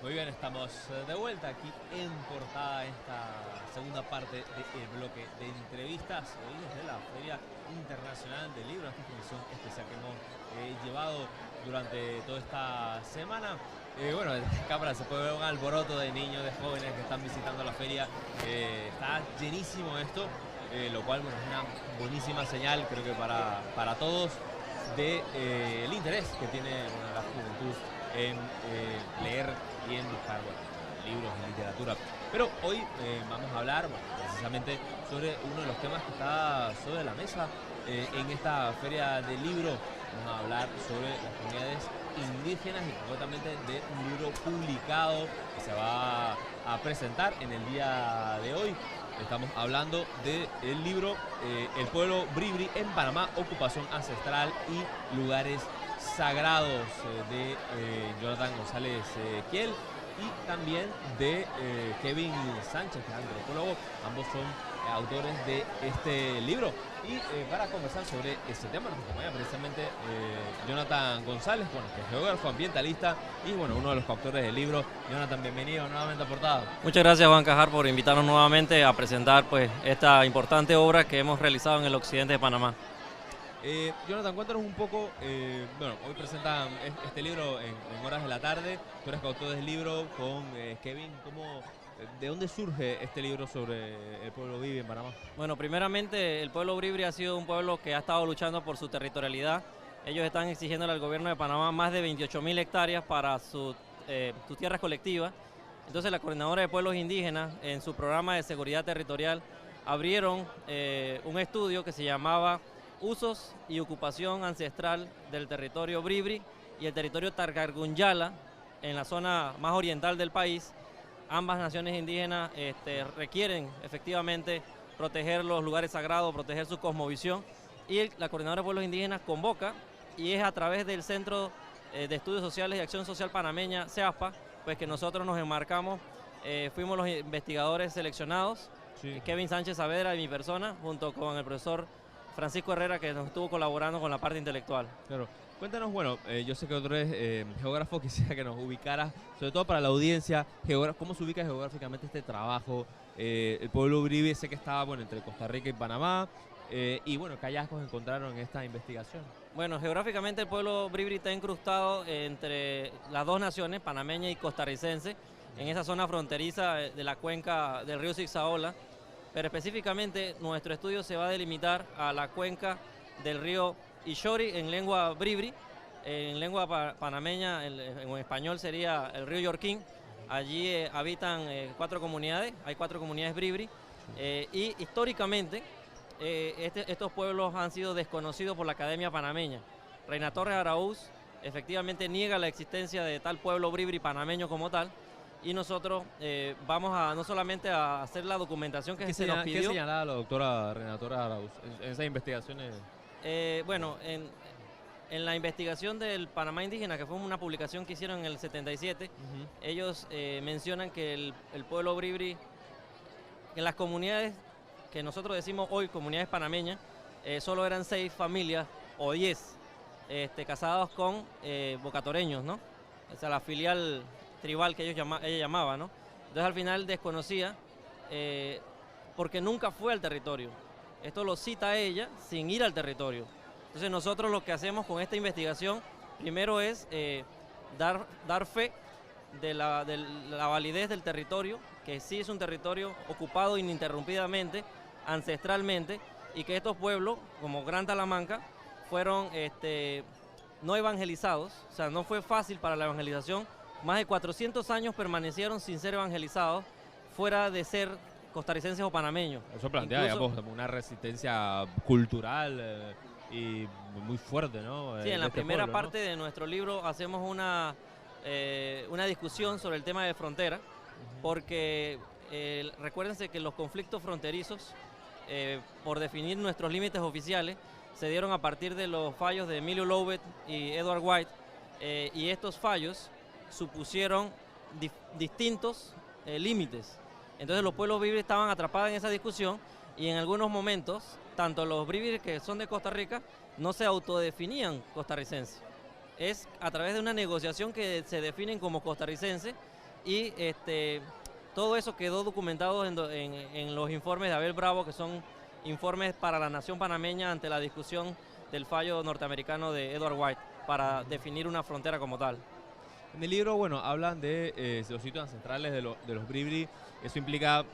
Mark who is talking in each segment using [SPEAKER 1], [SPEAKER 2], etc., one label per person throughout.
[SPEAKER 1] Muy bien, estamos de vuelta aquí en Portada, esta segunda parte del bloque de entrevistas, hoy desde la Feria Internacional del Libro, esta función especial que hemos llevado durante toda esta semana. Bueno, desde cámara se puede ver un alboroto de niños, de jóvenes que están visitando la feria. Está llenísimo esto, lo cual bueno, es una buenísima señal, creo que para todos, de el interés que tiene la juventud en leer y en buscar libros y literatura. Pero hoy vamos a hablar precisamente sobre uno de los temas que está sobre la mesa en esta feria del libro. Vamos a hablar sobre las comunidades indígenas y concretamente de un libro publicado que se va a presentar en el día de hoy. Estamos hablando del libro El pueblo Bribri en Panamá, ocupación ancestral y lugares sagrados de Jonathan González Kiel y también de Kevin Sánchez, que es antropólogo. Ambos son autores de este libro. Y para conversar sobre este tema nos acompaña precisamente Jonathan González, bueno, que es geógrafo, ambientalista y bueno, uno de los coautores del libro. Jonathan, bienvenido nuevamente a Portada.
[SPEAKER 2] Muchas gracias, Juan Cajar, por invitarnos nuevamente a presentar pues esta importante obra que hemos realizado en el occidente de Panamá.
[SPEAKER 1] Jonathan, cuéntanos un poco, bueno, hoy presentan este libro en horas de la tarde, tú eres coautor del libro con Kevin, ¿de dónde surge este libro sobre el pueblo Bribri en Panamá?
[SPEAKER 2] Bueno, primeramente el pueblo Bribri ha sido un pueblo que ha estado luchando por su territorialidad. Ellos están exigiendo al gobierno de Panamá más de 28.000 hectáreas para sus tierras colectivas. Entonces la Coordinadora de Pueblos Indígenas en su programa de seguridad territorial abrieron un estudio que se llamaba Usos y ocupación ancestral del territorio Bribri y el territorio Targargunyala en la zona más oriental del país. Ambas naciones indígenas requieren efectivamente proteger los lugares sagrados, proteger su cosmovisión, y la Coordinadora de Pueblos Indígenas convoca, y es a través del Centro de Estudios Sociales y Acción Social Panameña, CEASPA, pues que nosotros nos enmarcamos, fuimos los investigadores seleccionados, sí. Kevin Sánchez Saavedra y mi persona, junto con el profesor Francisco Herrera, que nos estuvo colaborando con la parte intelectual.
[SPEAKER 1] Claro. Cuéntanos, bueno, yo sé que tú eres geógrafo, quisiera que nos ubicaras, sobre todo para la audiencia, cómo se ubica geográficamente este trabajo. El pueblo Bribri, sé que estaba bueno, entre Costa Rica y Panamá, y bueno, ¿qué hallazgos encontraron en esta investigación?
[SPEAKER 2] Bueno, geográficamente el pueblo Bribri está incrustado entre las dos naciones, panameña y costarricense, en esa zona fronteriza de la cuenca del río Zigzaola, pero específicamente nuestro estudio se va a delimitar a la cuenca del río Ishori en lengua bribri, en lengua panameña, en español sería el río Yorquín. Allí habitan 4 comunidades, hay 4 comunidades bribri, y históricamente estos pueblos han sido desconocidos por la Academia Panameña. Reina Torres Araúz efectivamente niega la existencia de tal pueblo bribri panameño como tal, y nosotros vamos a no solamente a hacer la documentación que se nos pidió.
[SPEAKER 1] ¿Qué señalaba la doctora Reina Torres Araúz en esas investigaciones?
[SPEAKER 2] Bueno, en la investigación del Panamá Indígena, que fue una publicación que hicieron en el 77, ellos mencionan que el pueblo Bribri, en las comunidades que nosotros decimos hoy, comunidades panameñas, solo eran 6 familias o 10 casados con bocatoreños, ¿no? O sea, la filial tribal que ella llamaba, ¿no? Entonces al final desconocía porque nunca fue al territorio. Esto lo cita ella sin ir al territorio. Entonces nosotros lo que hacemos con esta investigación primero es dar fe de la validez del territorio, que sí es un territorio ocupado ininterrumpidamente, ancestralmente, y que estos pueblos, como Gran Talamanca, fueron no evangelizados, o sea, no fue fácil para la evangelización. Más de 400 años permanecieron sin ser evangelizados, fuera de ser costarricenses o panameños.
[SPEAKER 1] Eso plantea, digamos, una resistencia cultural y muy fuerte, ¿no?
[SPEAKER 2] Sí, en la primera parte de nuestro libro hacemos una discusión sobre el tema de frontera, porque recuérdense que los conflictos fronterizos, por definir nuestros límites oficiales, se dieron a partir de los fallos de Emilio Lovett y Edward White, y estos fallos supusieron distintos límites. Entonces los pueblos bribri estaban atrapados en esa discusión, y en algunos momentos, tanto los bribri que son de Costa Rica no se autodefinían costarricenses. Es a través de una negociación que se definen como costarricenses, y todo eso quedó documentado en los informes de Abel Bravo, que son informes para la nación panameña ante la discusión del fallo norteamericano de Edward White para definir una frontera como tal.
[SPEAKER 1] En el libro, bueno, hablan de los sitios ancestrales de los Bribri. Eso implica,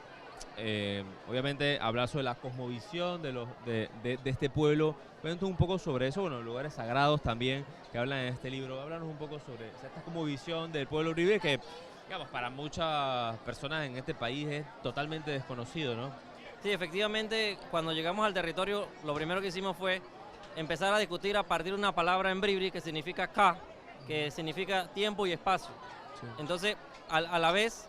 [SPEAKER 1] obviamente, hablar sobre la cosmovisión de este pueblo. Cuéntanos un poco sobre eso, bueno, lugares sagrados también que hablan en este libro. Háblanos un poco sobre esta cosmovisión del pueblo Bribri que, digamos, para muchas personas en este país es totalmente desconocido, ¿no?
[SPEAKER 2] Sí, efectivamente, cuando llegamos al territorio, lo primero que hicimos fue empezar a discutir a partir de una palabra en Bribri que significa ka, que significa tiempo y espacio. Sí. Entonces, a la vez,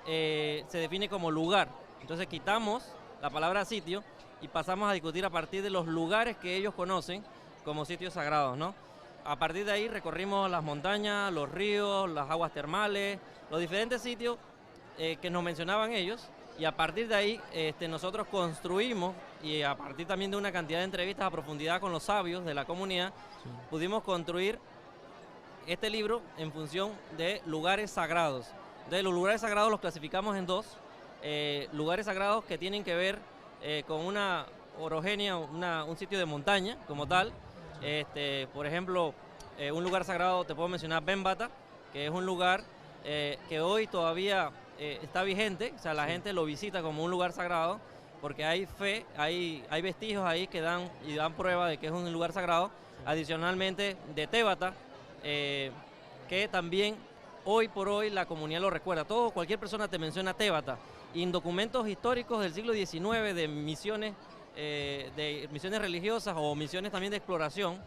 [SPEAKER 2] se define como lugar. Entonces quitamos la palabra sitio y pasamos a discutir a partir de los lugares que ellos conocen como sitios sagrados, ¿no? A partir de ahí recorrimos las montañas, los ríos, las aguas termales, los diferentes sitios que nos mencionaban ellos, y a partir de ahí nosotros construimos, y a partir también de una cantidad de entrevistas a profundidad con los sabios de la comunidad, sí, pudimos construir este libro en función de lugares sagrados. Entonces los lugares sagrados los clasificamos en dos, lugares sagrados que tienen que ver con una orogenia, un sitio de montaña como tal. Por ejemplo, un lugar sagrado te puedo mencionar Benbata, que es un lugar que hoy todavía está vigente, o sea, la gente lo visita como un lugar sagrado porque hay fe, hay vestigios ahí que dan prueba de que es un lugar sagrado. Adicionalmente de Tébata, que también hoy por hoy la comunidad lo recuerda. Cualquier persona te menciona Tébata, y en documentos históricos del siglo XIX de misiones religiosas o misiones también de exploración,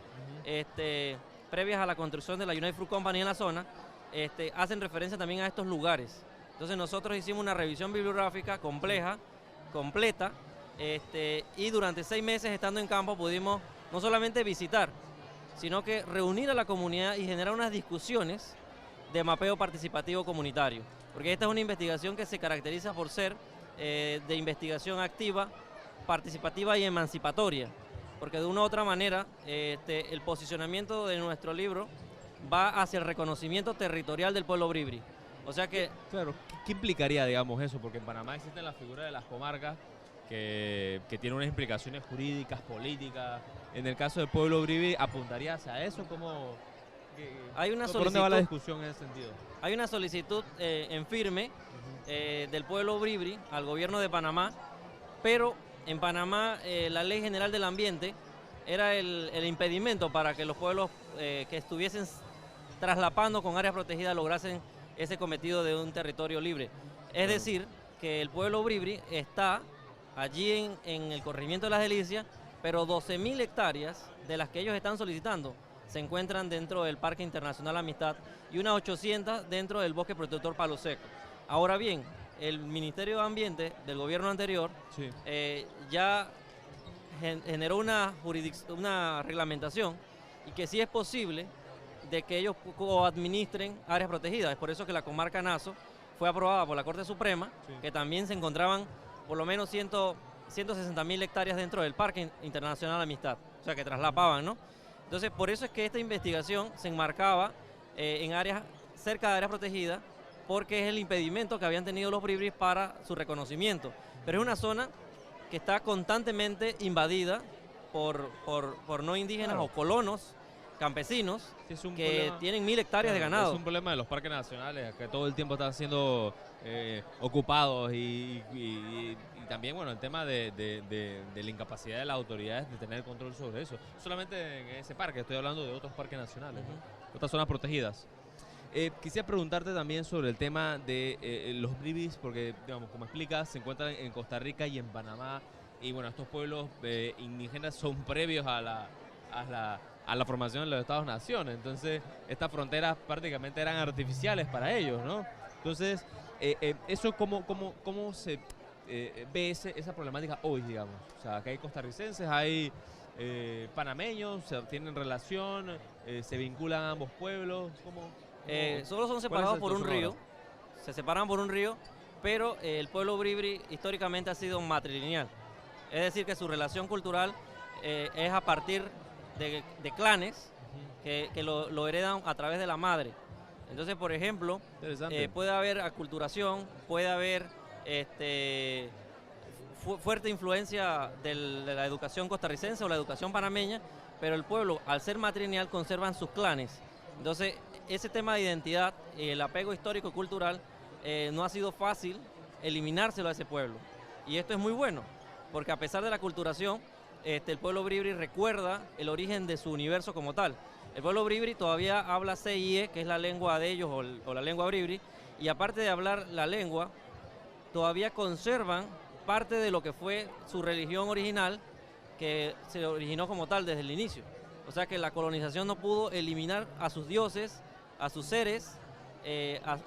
[SPEAKER 2] previas a la construcción de la United Fruit Company en la zona, hacen referencia también a estos lugares. Entonces nosotros hicimos una revisión bibliográfica compleja, completa, y durante 6 meses estando en campo pudimos no solamente visitar, sino que reunir a la comunidad y generar unas discusiones de mapeo participativo comunitario. Porque esta es una investigación que se caracteriza por ser de investigación activa, participativa y emancipatoria. Porque de una u otra manera, el posicionamiento de nuestro libro va hacia el reconocimiento territorial del pueblo Bribri. O sea que...
[SPEAKER 1] Claro, ¿qué implicaría, digamos, eso? Porque en Panamá existen la figura de las comarcas que tiene unas implicaciones jurídicas, políticas. En el caso del pueblo Bribri, ¿apuntaría hacia eso? ¿Cómo,
[SPEAKER 2] hay una
[SPEAKER 1] ¿por dónde va la discusión en ese sentido?
[SPEAKER 2] Hay una solicitud en firme del pueblo Bribri al gobierno de Panamá, pero en Panamá la Ley General del Ambiente era el impedimento para que los pueblos que estuviesen traslapando con áreas protegidas lograsen ese cometido de un territorio libre. Es decir, que el pueblo Bribri está allí en el corregimiento de Las Delicias, pero 12.000 hectáreas de las que ellos están solicitando se encuentran dentro del Parque Internacional Amistad y unas 800 dentro del Bosque Protector Palo Seco. Ahora bien, el Ministerio de Ambiente del gobierno anterior sí, ya generó una reglamentación y que sí es posible de que ellos coadministren áreas protegidas. Es por eso que la comarca Naso fue aprobada por la Corte Suprema, sí, que también se encontraban por lo menos 160.000 hectáreas dentro del Parque Internacional Amistad, o sea que traslapaban, ¿no? Entonces, por eso es que esta investigación se enmarcaba en áreas cerca de áreas protegidas, porque es el impedimento que habían tenido los bribris para su reconocimiento. Pero es una zona que está constantemente invadida por no indígenas, claro, o colonos campesinos, sí, que tienen 1.000 hectáreas, claro, de ganado.
[SPEAKER 1] Es un problema de los parques nacionales, que todo el tiempo están siendo ocupados y también, bueno, el tema de la incapacidad de las autoridades de tener control sobre eso. Solamente en ese parque, estoy hablando de otros parques nacionales, ¿no? Otras zonas protegidas. Quisiera preguntarte también sobre el tema de los bribris, porque, digamos, como explicas, se encuentran en Costa Rica y en Panamá, y bueno, estos pueblos indígenas son previos a la formación de los Estados-Nación. Entonces, estas fronteras prácticamente eran artificiales para ellos, ¿no? Entonces, eso ¿cómo se ve esa problemática hoy, digamos? O sea, que hay costarricenses, hay panameños, ¿tienen relación? ¿Se vinculan a ambos pueblos?
[SPEAKER 2] Solo son separados por un río, se separan por un río, pero el pueblo bribri históricamente ha sido matrilineal. Es decir, que su relación cultural es a partir de clanes que lo heredan a través de la madre. Entonces, por ejemplo, puede haber aculturación, puede haber fuerte influencia de la educación costarricense o la educación panameña, pero el pueblo, al ser matrilineal, conservan sus clanes. Entonces, ese tema de identidad, el apego histórico-cultural, no ha sido fácil eliminárselo a ese pueblo. Y esto es muy bueno, porque a pesar de la aculturación, el pueblo bribri recuerda el origen de su universo como tal. El pueblo bribri todavía habla CIE, que es la lengua de ellos o la lengua bribri, y aparte de hablar la lengua, todavía conservan parte de lo que fue su religión original, que se originó como tal desde el inicio. O sea que la colonización no pudo eliminar a sus dioses, a sus seres,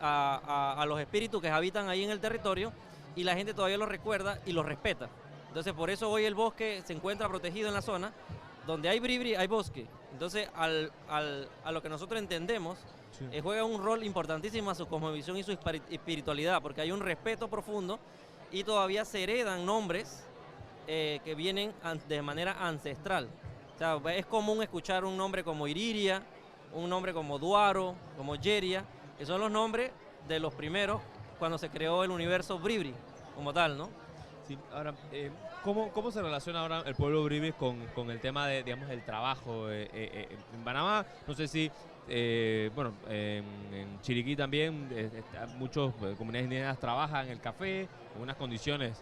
[SPEAKER 2] a los espíritus que habitan ahí en el territorio, y la gente todavía los recuerda y los respeta. Entonces por eso hoy el bosque se encuentra protegido en la zona. Donde hay bribri hay bosque. Entonces a lo que nosotros entendemos, sí, juega un rol importantísimo a su cosmovisión y su espiritualidad, porque hay un respeto profundo y todavía se heredan nombres que vienen de manera ancestral. O sea, es común escuchar un nombre como Iriria, un nombre como Duaro, como Yeria, que son los nombres de los primeros cuando se creó el universo bribri como tal, ¿no?
[SPEAKER 1] Sí, ahora, ¿cómo se relaciona ahora el pueblo bribri con el tema de, digamos, el trabajo? En Panamá, no sé si, bueno, en Chiriquí también, muchas comunidades indígenas trabajan en el café, en unas condiciones,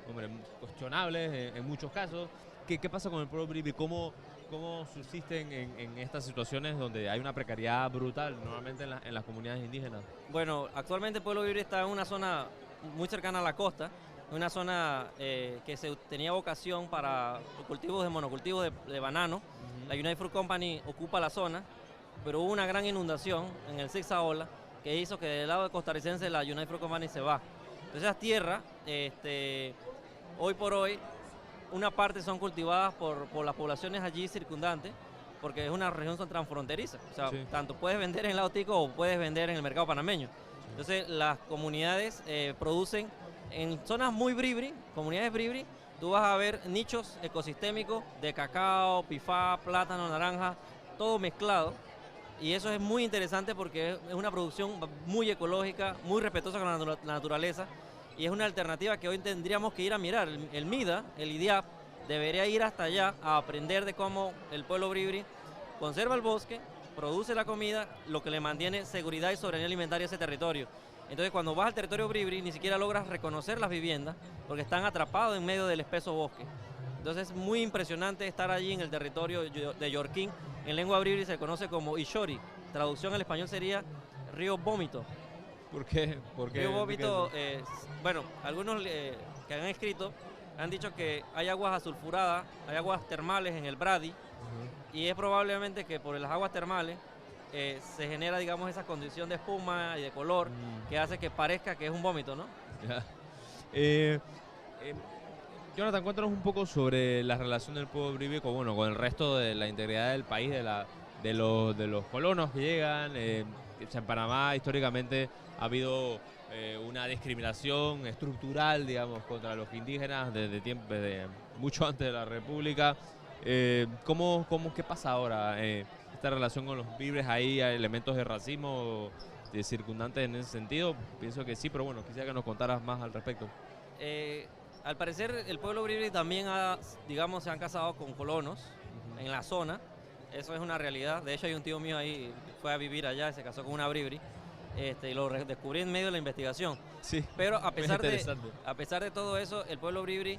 [SPEAKER 1] hombre, cuestionables en muchos casos. ¿Qué pasa con el pueblo bribri? ¿Cómo subsisten en estas situaciones donde hay una precariedad brutal normalmente en las comunidades indígenas?
[SPEAKER 2] Bueno, actualmente el pueblo bribri está en una zona muy cercana a la costa, una zona que tenía vocación para cultivos de monocultivos de banano. La United Fruit Company ocupa la zona, pero hubo una gran inundación en el Sixta Ola que hizo que del lado costarricense la United Fruit Company se va. Entonces esas tierras, hoy por hoy, una parte son cultivadas por las poblaciones allí circundantes, porque es una región transfronteriza. O sea, sí, tanto puedes vender en el lado tico o puedes vender en el mercado panameño. Entonces las comunidades producen en zonas muy bribri, comunidades bribri, tú vas a ver nichos ecosistémicos de cacao, pifá, plátano, naranja, todo mezclado. Y eso es muy interesante porque es una producción muy ecológica, muy respetuosa con la naturaleza, y es una alternativa que hoy tendríamos que ir a mirar. El MIDA, el IDIAP, debería ir hasta allá a aprender de cómo el pueblo bribri conserva el bosque, produce la comida, lo que le mantiene seguridad y soberanía alimentaria a ese territorio. Entonces cuando vas al territorio bribri ni siquiera logras reconocer las viviendas porque están atrapados en medio del espeso bosque. Entonces es muy impresionante estar allí en el territorio de Yorquín. En lengua bribri se conoce como Ishori. Traducción al español sería río vómito.
[SPEAKER 1] ¿Por qué?
[SPEAKER 2] Río vómito, bueno, algunos que han escrito han dicho que hay aguas asulfuradas, hay aguas termales en el Brady, y es probablemente que por las aguas termales se genera, digamos, esa condición de espuma y de color que hace que parezca que es un vómito, ¿no?
[SPEAKER 1] Jonathan, cuéntanos un poco sobre la relación del pueblo bribri con el resto de la integridad del país, de los colonos que llegan. En Panamá históricamente ha habido una discriminación estructural, digamos, contra los indígenas desde mucho antes de la República. ¿Qué pasa ahora? Esta relación con los bribris, ¿hay elementos de racismo circundantes en ese sentido? Pienso que sí, pero bueno, quisiera que nos contaras más al respecto.
[SPEAKER 2] Al parecer el pueblo bribri también se han casado con colonos en la zona. Eso es una realidad. De hecho hay un tío mío ahí, fue a vivir allá y se casó con una bribri. Y lo descubrí en medio de la investigación.
[SPEAKER 1] Sí,
[SPEAKER 2] pero a pesar de todo eso, el pueblo bribri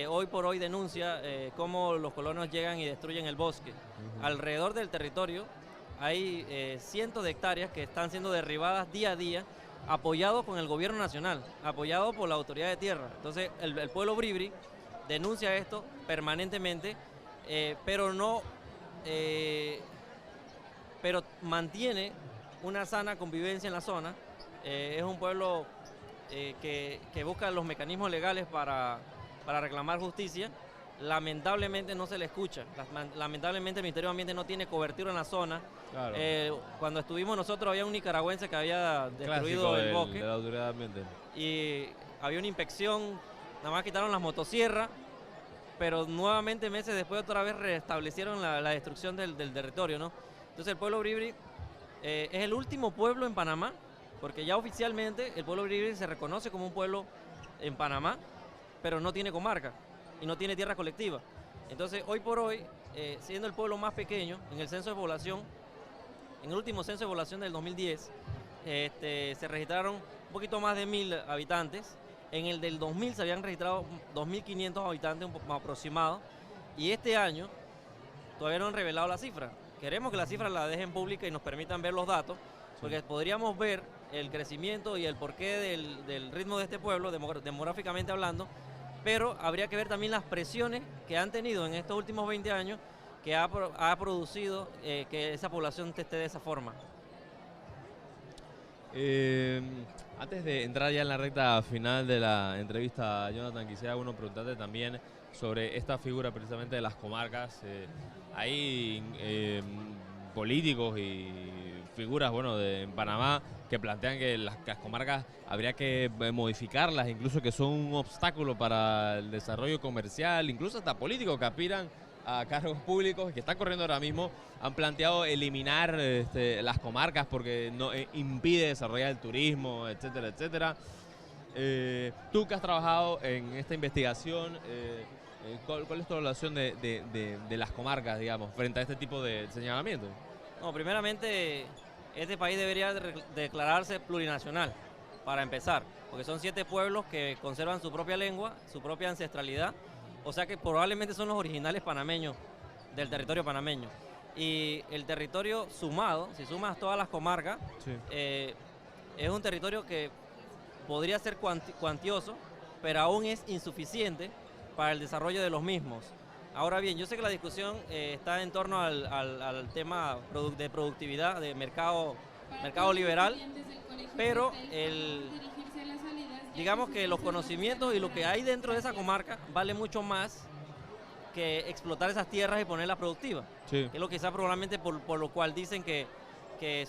[SPEAKER 2] hoy por hoy denuncia cómo los colonos llegan y destruyen el bosque. Alrededor del territorio hay cientos de hectáreas que están siendo derribadas día a día, apoyado con el gobierno nacional, apoyado por la autoridad de tierra. Entonces el pueblo bribri denuncia esto permanentemente, pero mantiene una sana convivencia en la zona. Es un pueblo que busca los mecanismos legales para reclamar justicia. Lamentablemente no se le escucha. Lamentablemente el Ministerio de Ambiente no tiene cobertura en la zona. Claro. Cuando estuvimos nosotros había un nicaragüense que había destruido el bosque.
[SPEAKER 1] De la autoridad de ambiente.
[SPEAKER 2] Y había una inspección, nada más quitaron las motosierras, pero nuevamente meses después otra vez restablecieron la destrucción del territorio, ¿no? Entonces el pueblo bribri Es el último pueblo en Panamá, porque ya oficialmente el pueblo bribri se reconoce como un pueblo en Panamá, pero no tiene comarca y no tiene tierra colectiva. Entonces, hoy por hoy, siendo el pueblo más pequeño en el censo de población, en el último censo de población del 2010, se registraron un poquito más de 1000 habitantes. En el del 2000 se habían registrado 2500 habitantes, un poco más aproximado, y este año todavía no han revelado la cifra. Queremos que la cifra la dejen pública y nos permitan ver los datos, porque podríamos ver el crecimiento y el porqué del ritmo de este pueblo, demográficamente hablando, pero habría que ver también las presiones que han tenido en estos últimos 20 años que ha producido que esa población esté de esa forma.
[SPEAKER 1] Antes de entrar ya en la recta final de la entrevista, Jonathan, quisiera preguntarte también sobre esta figura precisamente de las comarcas. Hay políticos y figuras en Panamá que plantean que las comarcas habría que modificarlas, incluso que son un obstáculo para el desarrollo comercial, incluso hasta políticos que aspiran a cargos públicos que están corriendo ahora mismo han planteado eliminar las comarcas porque no impide desarrollar el turismo, etcétera, etcétera. Tú que has trabajado en esta investigación, ¿cuál es tu evaluación de las comarcas, digamos, frente a este tipo de señalamientos?
[SPEAKER 2] No, primeramente, este país debería declararse plurinacional, para empezar, porque son 7 pueblos que conservan su propia lengua, su propia ancestralidad, o sea que probablemente son los originales panameños del territorio panameño. Y el territorio sumado, si sumas todas las comarcas, sí, es un territorio que podría ser cuantioso, pero aún es insuficiente para el desarrollo de los mismos. Ahora bien, yo sé que la discusión está en torno al tema de productividad, de mercado liberal, pero digamos que los conocimientos y lo que hay dentro de esa comarca vale mucho más que explotar esas tierras y ponerlas productivas, sí, que es lo que quizás probablemente por lo cual dicen que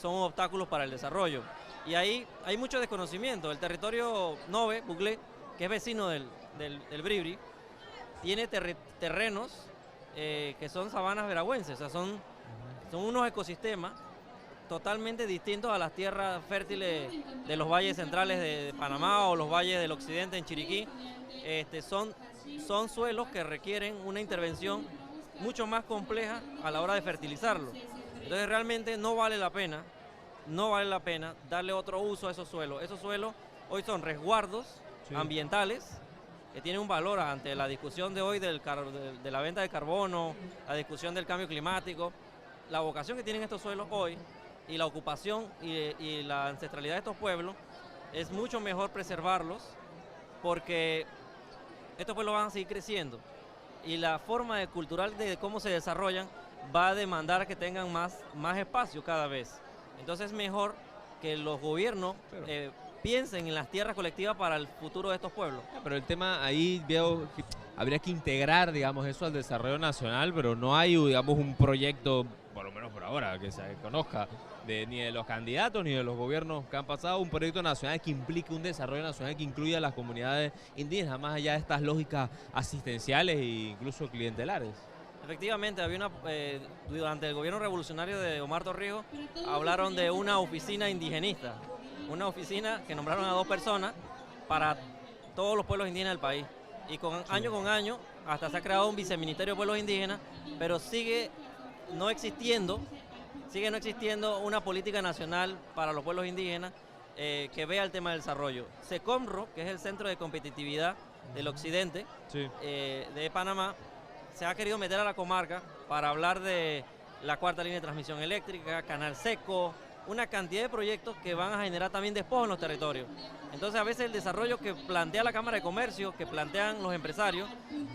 [SPEAKER 2] son obstáculos para el desarrollo. Y ahí hay mucho desconocimiento. El territorio Nove, Buglé, que es vecino del Bribri, tiene terrenos que son sabanas veragüenses, o sea, son unos ecosistemas totalmente distintos a las tierras fértiles de los valles centrales de Panamá o los valles del occidente en Chiriquí. Son suelos que requieren una intervención mucho más compleja a la hora de fertilizarlos. Entonces realmente no vale la pena darle otro uso a esos suelos. Esos suelos hoy son resguardos, sí, ambientales, que tienen un valor ante la discusión de hoy de la venta de carbono, la discusión del cambio climático. La vocación que tienen estos suelos hoy y la ocupación y la ancestralidad de estos pueblos, es mucho mejor preservarlos porque estos pueblos van a seguir creciendo y la forma cultural de cómo se desarrollan va a demandar que tengan más espacio cada vez. Entonces es mejor que los gobiernos piensen en las tierras colectivas para el futuro de estos pueblos.
[SPEAKER 1] Pero el tema ahí veo que habría que integrar, digamos, eso al desarrollo nacional, pero no hay, digamos, un proyecto, por lo menos por ahora, que se conozca, ni de los candidatos ni de los gobiernos que han pasado, un proyecto nacional que implique un desarrollo nacional que incluya a las comunidades indígenas, más allá de estas lógicas asistenciales e incluso clientelares.
[SPEAKER 2] Efectivamente, durante el gobierno revolucionario de Omar Torrijos, hablaron de una oficina indigenista, una oficina que nombraron a 2 personas para todos los pueblos indígenas del país. Y año con año, hasta se ha creado un viceministerio de pueblos indígenas, pero sigue no existiendo una política nacional para los pueblos indígenas que vea el tema del desarrollo. SECOMRO, que es el Centro de Competitividad del Occidente, sí, de Panamá, se ha querido meter a la comarca para hablar de la 4ª línea de transmisión eléctrica, Canal Seco, una cantidad de proyectos que van a generar también despojo en los territorios. Entonces a veces el desarrollo que plantea la Cámara de Comercio, que plantean los empresarios,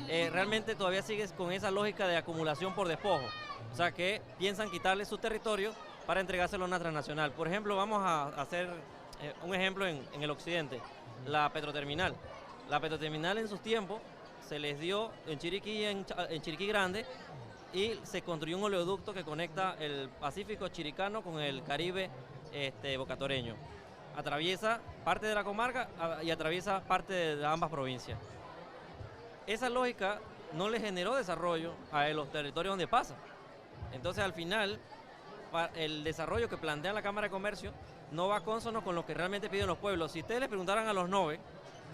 [SPEAKER 2] realmente todavía sigue con esa lógica de acumulación por despojo. O sea que piensan quitarle su territorio para entregárselo a una transnacional. Por ejemplo, vamos a hacer un ejemplo en el occidente, la Petroterminal. La Petroterminal en sus tiempos se les dio en Chiriquí, en Chiriquí Grande, y se construyó un oleoducto que conecta el Pacífico chiricano con el Caribe bocatoreño. Atraviesa parte de la comarca y atraviesa parte de ambas provincias. Esa lógica no le generó desarrollo a los territorios donde pasa. Entonces al final el desarrollo que plantea la Cámara de Comercio no va consono con lo que realmente piden los pueblos. Si ustedes le preguntaran a los Nove,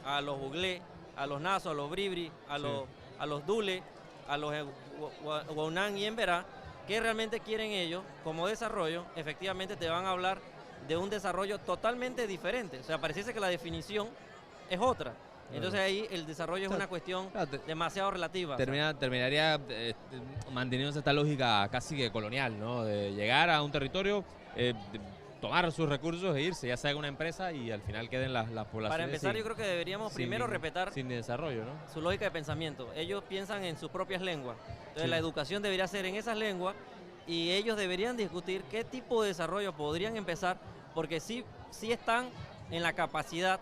[SPEAKER 2] a los Buglé, a los Naso, a los Bribri, a los Dule, a los Huaunán y Emberá, qué realmente quieren ellos como desarrollo, efectivamente te van a hablar de un desarrollo totalmente diferente. O sea, pareciese que la definición es otra. Entonces ahí el desarrollo es una cuestión demasiado relativa.
[SPEAKER 1] Terminaría manteniéndose esta lógica casi que colonial, ¿no? De llegar a un territorio, tomar sus recursos e irse, ya sea una empresa y al final queden las poblaciones.
[SPEAKER 2] Para empezar, yo creo que deberíamos primero respetar
[SPEAKER 1] sin desarrollo, ¿no?
[SPEAKER 2] Su lógica de pensamiento. Ellos piensan en sus propias lenguas. Entonces la educación debería ser en esas lenguas y ellos deberían discutir qué tipo de desarrollo podrían empezar, porque sí están en la capacidad.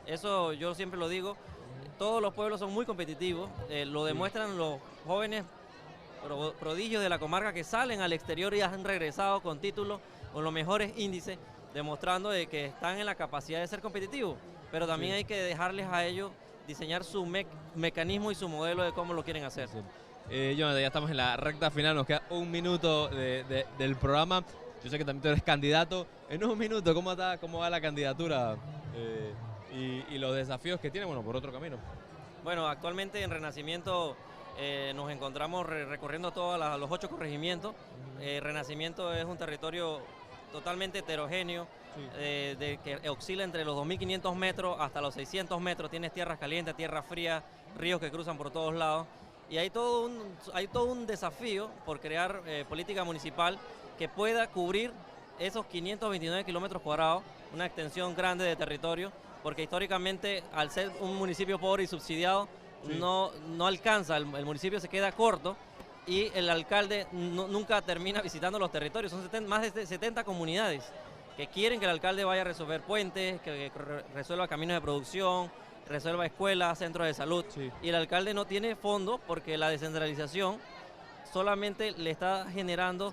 [SPEAKER 2] Eso yo siempre lo digo, todos los pueblos son muy competitivos, lo demuestran los jóvenes prodigios de la comarca que salen al exterior y han regresado con títulos, con los mejores índices, demostrando de que están en la capacidad de ser competitivos, pero también hay que dejarles a ellos diseñar su mecanismo y su modelo de cómo lo quieren hacer.
[SPEAKER 1] Jonathan, ya estamos en la recta final, nos queda un minuto del programa. Yo sé que también tú eres candidato. En un minuto, ¿cómo va la candidatura? Y los desafíos que tiene, bueno, por otro camino.
[SPEAKER 2] Bueno, actualmente en Renacimiento nos encontramos recorriendo todos los 8 corregimientos. Renacimiento es un territorio totalmente heterogéneo, que oscila entre los 2.500 metros hasta los 600 metros. Tienes tierras calientes, tierras frías, ríos que cruzan por todos lados. Y hay todo un desafío por crear política municipal que pueda cubrir esos 529 kilómetros cuadrados, una extensión grande de territorio, porque históricamente al ser un municipio pobre y subsidiado no alcanza, el municipio se queda corto y el alcalde nunca termina visitando los territorios. Son más de 70 comunidades que quieren que el alcalde vaya a resolver puentes, que resuelva caminos de producción, resuelva escuelas, centros de salud, y el alcalde no tiene fondos porque la descentralización solamente le está generando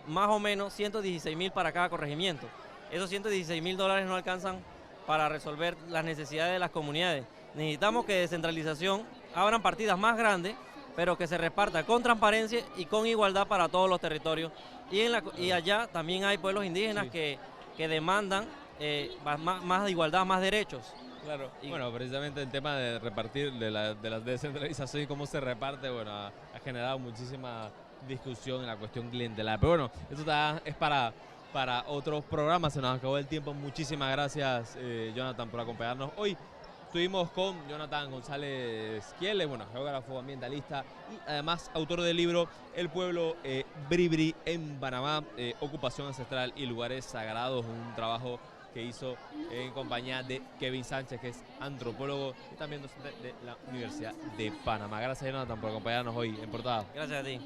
[SPEAKER 2] más o menos 116.000 para cada corregimiento. Esos 116.000 dólares no alcanzan para resolver las necesidades de las comunidades. Necesitamos que descentralización abran partidas más grandes, pero que se reparta con transparencia y con igualdad para todos los territorios. Y allá también hay pueblos indígenas que demandan más igualdad, más derechos.
[SPEAKER 1] Claro, bueno, precisamente el tema de repartir, de la descentralización y cómo se reparte, bueno, ha generado muchísima discusión en la cuestión clientelar. Pero bueno, eso es para otros programas, se nos acabó el tiempo. Muchísimas gracias, Jonathan, por acompañarnos hoy. Estuvimos con Jonathan González Quieles, bueno, geógrafo ambientalista y además autor del libro El pueblo Bribri en Panamá, ocupación ancestral y lugares sagrados, un trabajo que hizo en compañía de Kevin Sánchez, que es antropólogo y también docente de la Universidad de Panamá. Gracias, Jonathan, por acompañarnos hoy en Portada.
[SPEAKER 2] Gracias a ti.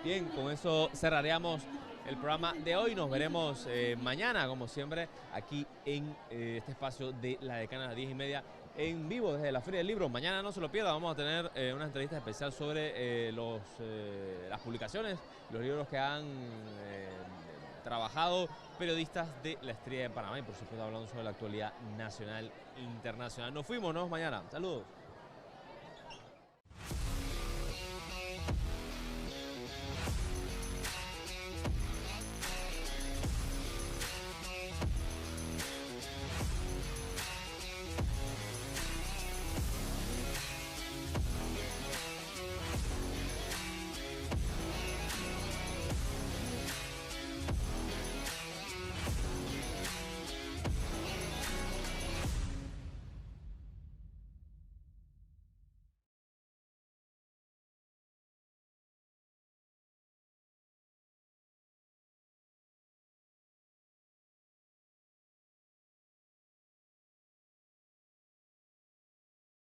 [SPEAKER 1] Bien, con eso cerraríamos el programa de hoy. Nos veremos mañana, como siempre, aquí en este espacio de La Decana a las 10:30 en vivo desde la Feria del Libro. Mañana no se lo pierda, vamos a tener una entrevista especial sobre las publicaciones, los libros que han trabajado periodistas de La Estrella de Panamá y por supuesto hablando sobre la actualidad nacional e internacional. Nos fuimos, nos vemos mañana. Saludos.